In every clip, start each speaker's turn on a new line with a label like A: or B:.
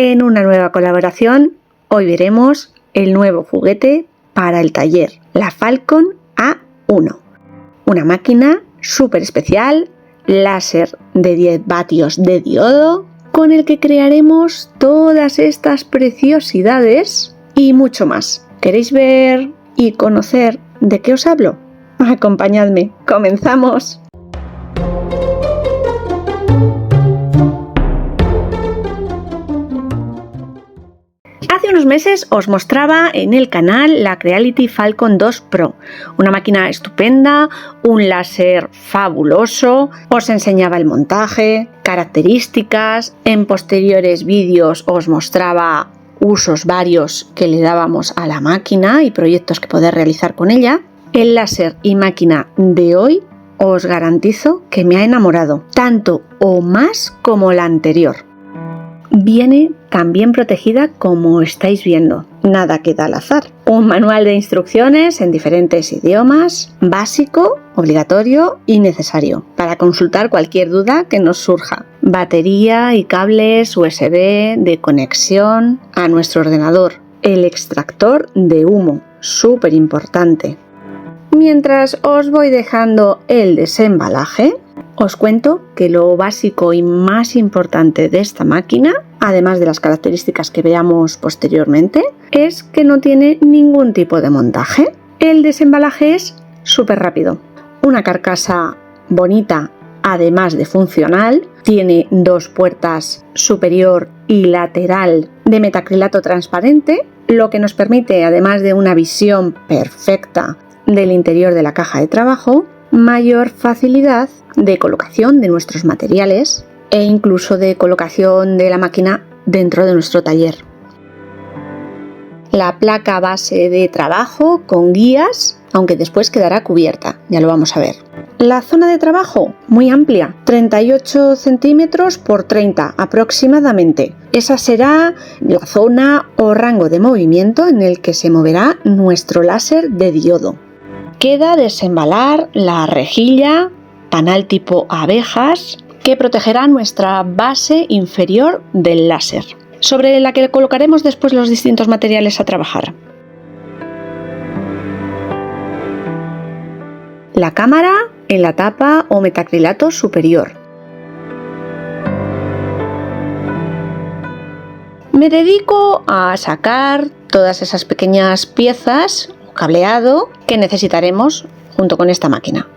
A: En una nueva colaboración, hoy veremos el nuevo juguete para el taller, la Falcon A1. Una máquina súper especial, láser de 10 vatios de diodo, con el que crearemos todas estas preciosidades y mucho más. ¿Queréis ver y conocer de qué os hablo? Acompañadme, ¡comenzamos! Hace unos meses os mostraba en el canal la Creality Falcon 2 Pro, una máquina estupenda, un láser fabuloso, os enseñaba el montaje, características, en posteriores vídeos os mostraba usos varios que le dábamos a la máquina y proyectos que poder realizar con ella. El láser y máquina de hoy os garantizo que me ha enamorado, tanto o más como la anterior. Viene tan bien protegida como estáis viendo, nada queda al azar. Un manual de instrucciones en diferentes idiomas, básico, obligatorio y necesario, para consultar cualquier duda que nos surja. Batería y cables USB de conexión a nuestro ordenador. El extractor de humo, súper importante. Mientras os voy dejando el desembalaje, os cuento que lo básico y más importante de esta máquina, además de las características que veamos posteriormente, es que no tiene ningún tipo de montaje. El desembalaje es súper rápido. Una carcasa bonita, además de funcional, tiene dos puertas superior y lateral de metacrilato transparente, lo que nos permite, además de una visión perfecta del interior de la caja de trabajo, mayor facilidad de colocación de nuestros materiales e incluso de colocación de la máquina dentro de nuestro taller. La placa base de trabajo con guías, aunque después quedará cubierta, ya lo vamos a ver. La zona de trabajo, muy amplia, 38 centímetros por 30 aproximadamente. Esa será la zona o rango de movimiento en el que se moverá nuestro láser de diodo. Queda desembalar la rejilla, panal tipo abejas, que protegerá nuestra base inferior del láser, sobre la que colocaremos después los distintos materiales a trabajar. La cámara en la tapa o metacrilato superior. Me dedico a sacar todas esas pequeñas piezas, cableado, que necesitaremos junto con esta máquina.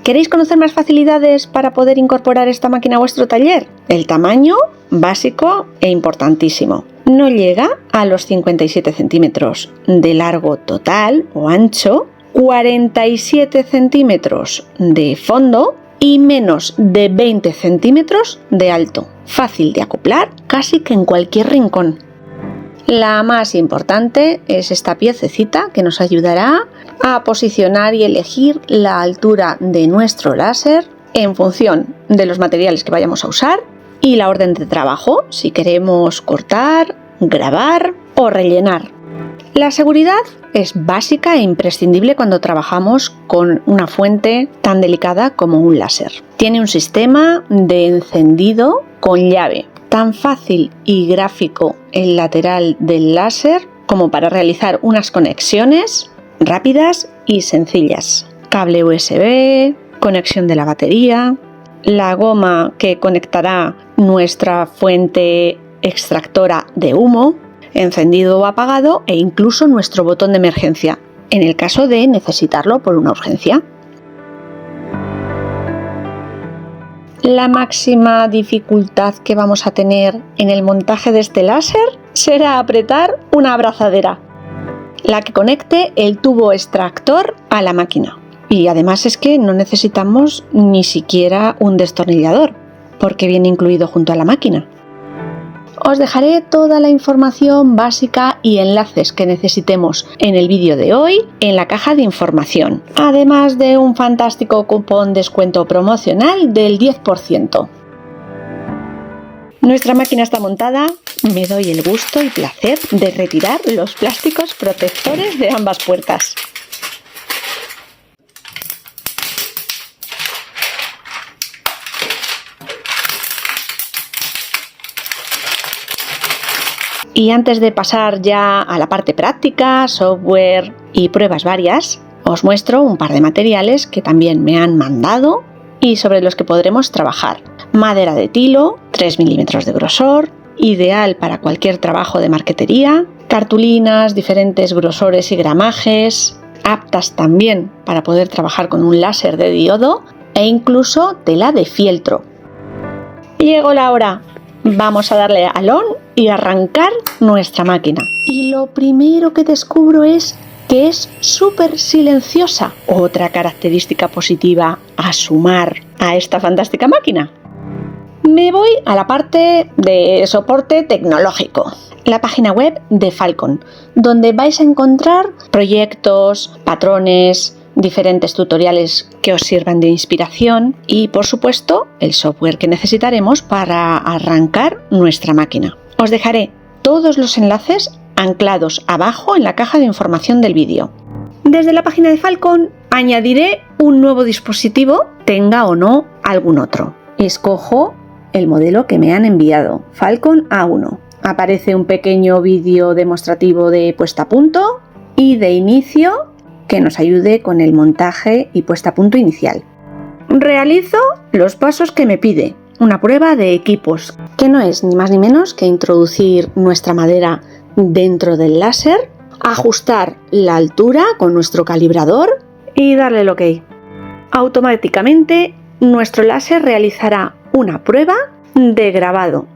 A: ¿Queréis conocer más facilidades para poder incorporar esta máquina a vuestro taller? El tamaño, básico e importantísimo. No llega a los 57 centímetros de largo total o ancho, 47 centímetros de fondo y menos de 20 centímetros de alto. Fácil de acoplar casi que en cualquier rincón. La más importante es esta piececita que nos ayudará a posicionar y elegir la altura de nuestro láser en función de los materiales que vayamos a usar y la orden de trabajo, si queremos cortar, grabar o rellenar. La seguridad es básica e imprescindible cuando trabajamos con una fuente tan delicada como un láser. Tiene un sistema de encendido con llave, tan fácil y gráfico el lateral del láser como para realizar unas conexiones rápidas y sencillas. Cable USB, conexión de la batería, la goma que conectará nuestra fuente extractora de humo, encendido o apagado e incluso nuestro botón de emergencia, en el caso de necesitarlo por una urgencia. La máxima dificultad que vamos a tener en el montaje de este láser será apretar una abrazadera, la que conecte el tubo extractor a la máquina. Y además es que no necesitamos ni siquiera un destornillador, porque viene incluido junto a la máquina. Os dejaré toda la información básica y enlaces que necesitemos en el vídeo de hoy en la caja de información, además de un fantástico cupón descuento promocional del 10%. Nuestra máquina está montada, me doy el gusto y placer de retirar los plásticos protectores de ambas puertas. Y antes de pasar ya a la parte práctica, software y pruebas varias, os muestro un par de materiales que también me han mandado y sobre los que podremos trabajar. Madera de tilo, 3 milímetros de grosor, ideal para cualquier trabajo de marquetería, cartulinas, diferentes grosores y gramajes, aptas también para poder trabajar con un láser de diodo e incluso tela de fieltro. Llegó la hora. Vamos a darle al on y arrancar nuestra máquina. Y lo primero que descubro es que es súper silenciosa. Otra característica positiva a sumar a esta fantástica máquina. Me voy a la parte de soporte tecnológico, la página web de Falcon, donde vais a encontrar proyectos, patrones, diferentes tutoriales que os sirvan de inspiración y, por supuesto, el software que necesitaremos para arrancar nuestra máquina. Os dejaré todos los enlaces anclados abajo en la caja de información del vídeo. Desde la página de Falcon añadiré un nuevo dispositivo, tenga o no algún otro. Escojo el modelo que me han enviado, Falcon A1. Aparece un pequeño vídeo demostrativo de puesta a punto y de inicio que nos ayude con el montaje y puesta a punto inicial. Realizo los pasos que me pide, una prueba de equipos, que no es ni más ni menos que introducir nuestra madera dentro del láser, ajustar la altura con nuestro calibrador y darle el OK. Automáticamente nuestro láser realizará una prueba de grabado.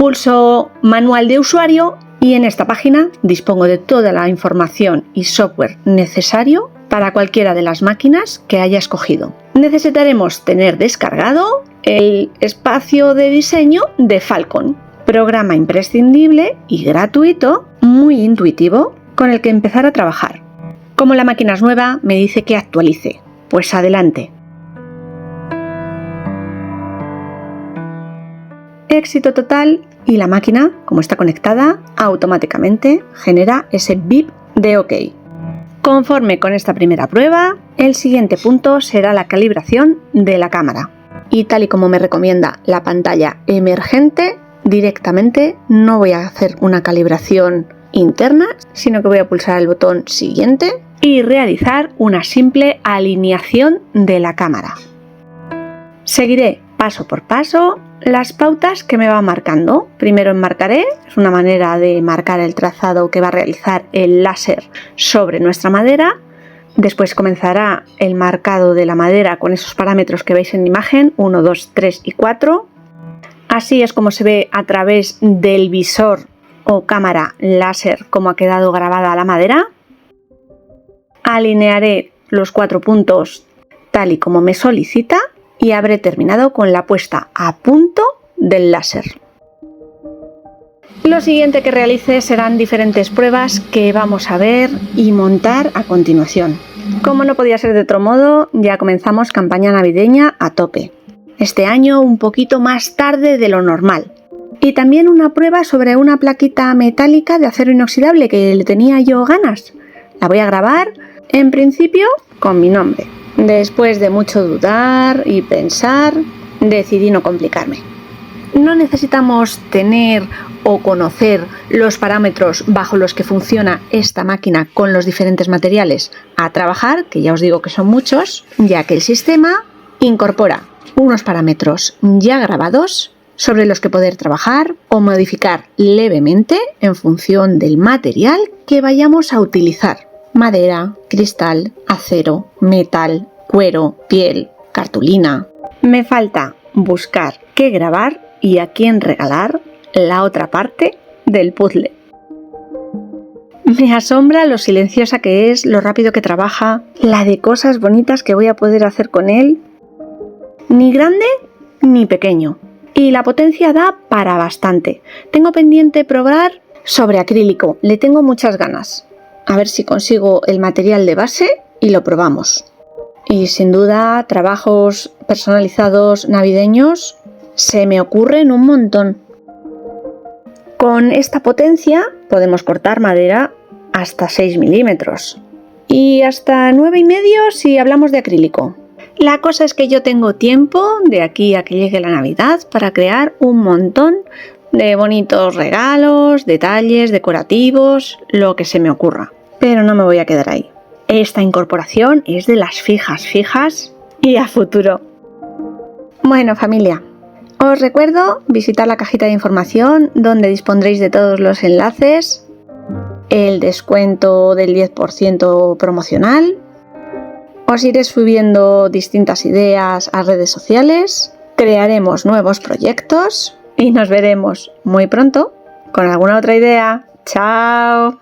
A: Pulso Manual de usuario y en esta página dispongo de toda la información y software necesario para cualquiera de las máquinas que haya escogido. Necesitaremos tener descargado el espacio de diseño de Falcon, programa imprescindible y gratuito, muy intuitivo, con el que empezar a trabajar. Como la máquina es nueva, me dice que actualice. Pues adelante. Éxito total y la máquina, como está conectada, automáticamente genera ese bip de OK. Conforme con esta primera prueba, el siguiente punto será la calibración de la cámara. Y tal y como me recomienda la pantalla emergente, directamente no voy a hacer una calibración interna, sino que voy a pulsar el botón siguiente y realizar una simple alineación de la cámara. Seguiré paso por paso las pautas que me va marcando. Primero enmarcaré, es una manera de marcar el trazado que va a realizar el láser sobre nuestra madera. Después comenzará el marcado de la madera con esos parámetros que veis en imagen, 1, 2, 3 y 4. Así es como se ve a través del visor o cámara láser cómo ha quedado grabada la madera. Alinearé los 4 puntos tal y como me solicita y habré terminado con la puesta a punto del láser. Lo siguiente que realice serán diferentes pruebas que vamos a ver y montar a continuación. Como no podía ser de otro modo, ya comenzamos campaña navideña a tope. Este año un poquito más tarde de lo normal. Y también una prueba sobre una plaquita metálica de acero inoxidable que le tenía yo ganas. La voy a grabar, en principio, con mi nombre. Después de mucho dudar y pensar, decidí no complicarme. No necesitamos tener o conocer los parámetros bajo los que funciona esta máquina con los diferentes materiales a trabajar, que ya os digo que son muchos, ya que el sistema incorpora unos parámetros ya grabados sobre los que poder trabajar o modificar levemente en función del material que vayamos a utilizar. madera, cristal, acero, metal, cuero, piel, cartulina. Me falta buscar qué grabar y a quién regalar la otra parte del puzzle. Me asombra lo silenciosa que es, lo rápido que trabaja, la de cosas bonitas que voy a poder hacer con él. Ni grande ni pequeño. Y la potencia da para bastante. Tengo pendiente probar sobre acrílico. Le tengo muchas ganas. A ver si consigo el material de base y lo probamos. Y sin duda, trabajos personalizados navideños se me ocurren un montón. Con esta potencia podemos cortar madera hasta 6 milímetros y hasta 9,5 si hablamos de acrílico. La cosa es que yo tengo tiempo de aquí a que llegue la Navidad para crear un montón de bonitos regalos, detalles, decorativos, lo que se me ocurra. Pero no me voy a quedar ahí. Esta incorporación es de las fijas y a futuro. Bueno, familia, os recuerdo visitar la cajita de información donde dispondréis de todos los enlaces, el descuento del 10% promocional. Os iré subiendo distintas ideas a redes sociales, crearemos nuevos proyectos y nos veremos muy pronto con alguna otra idea. ¡Chao!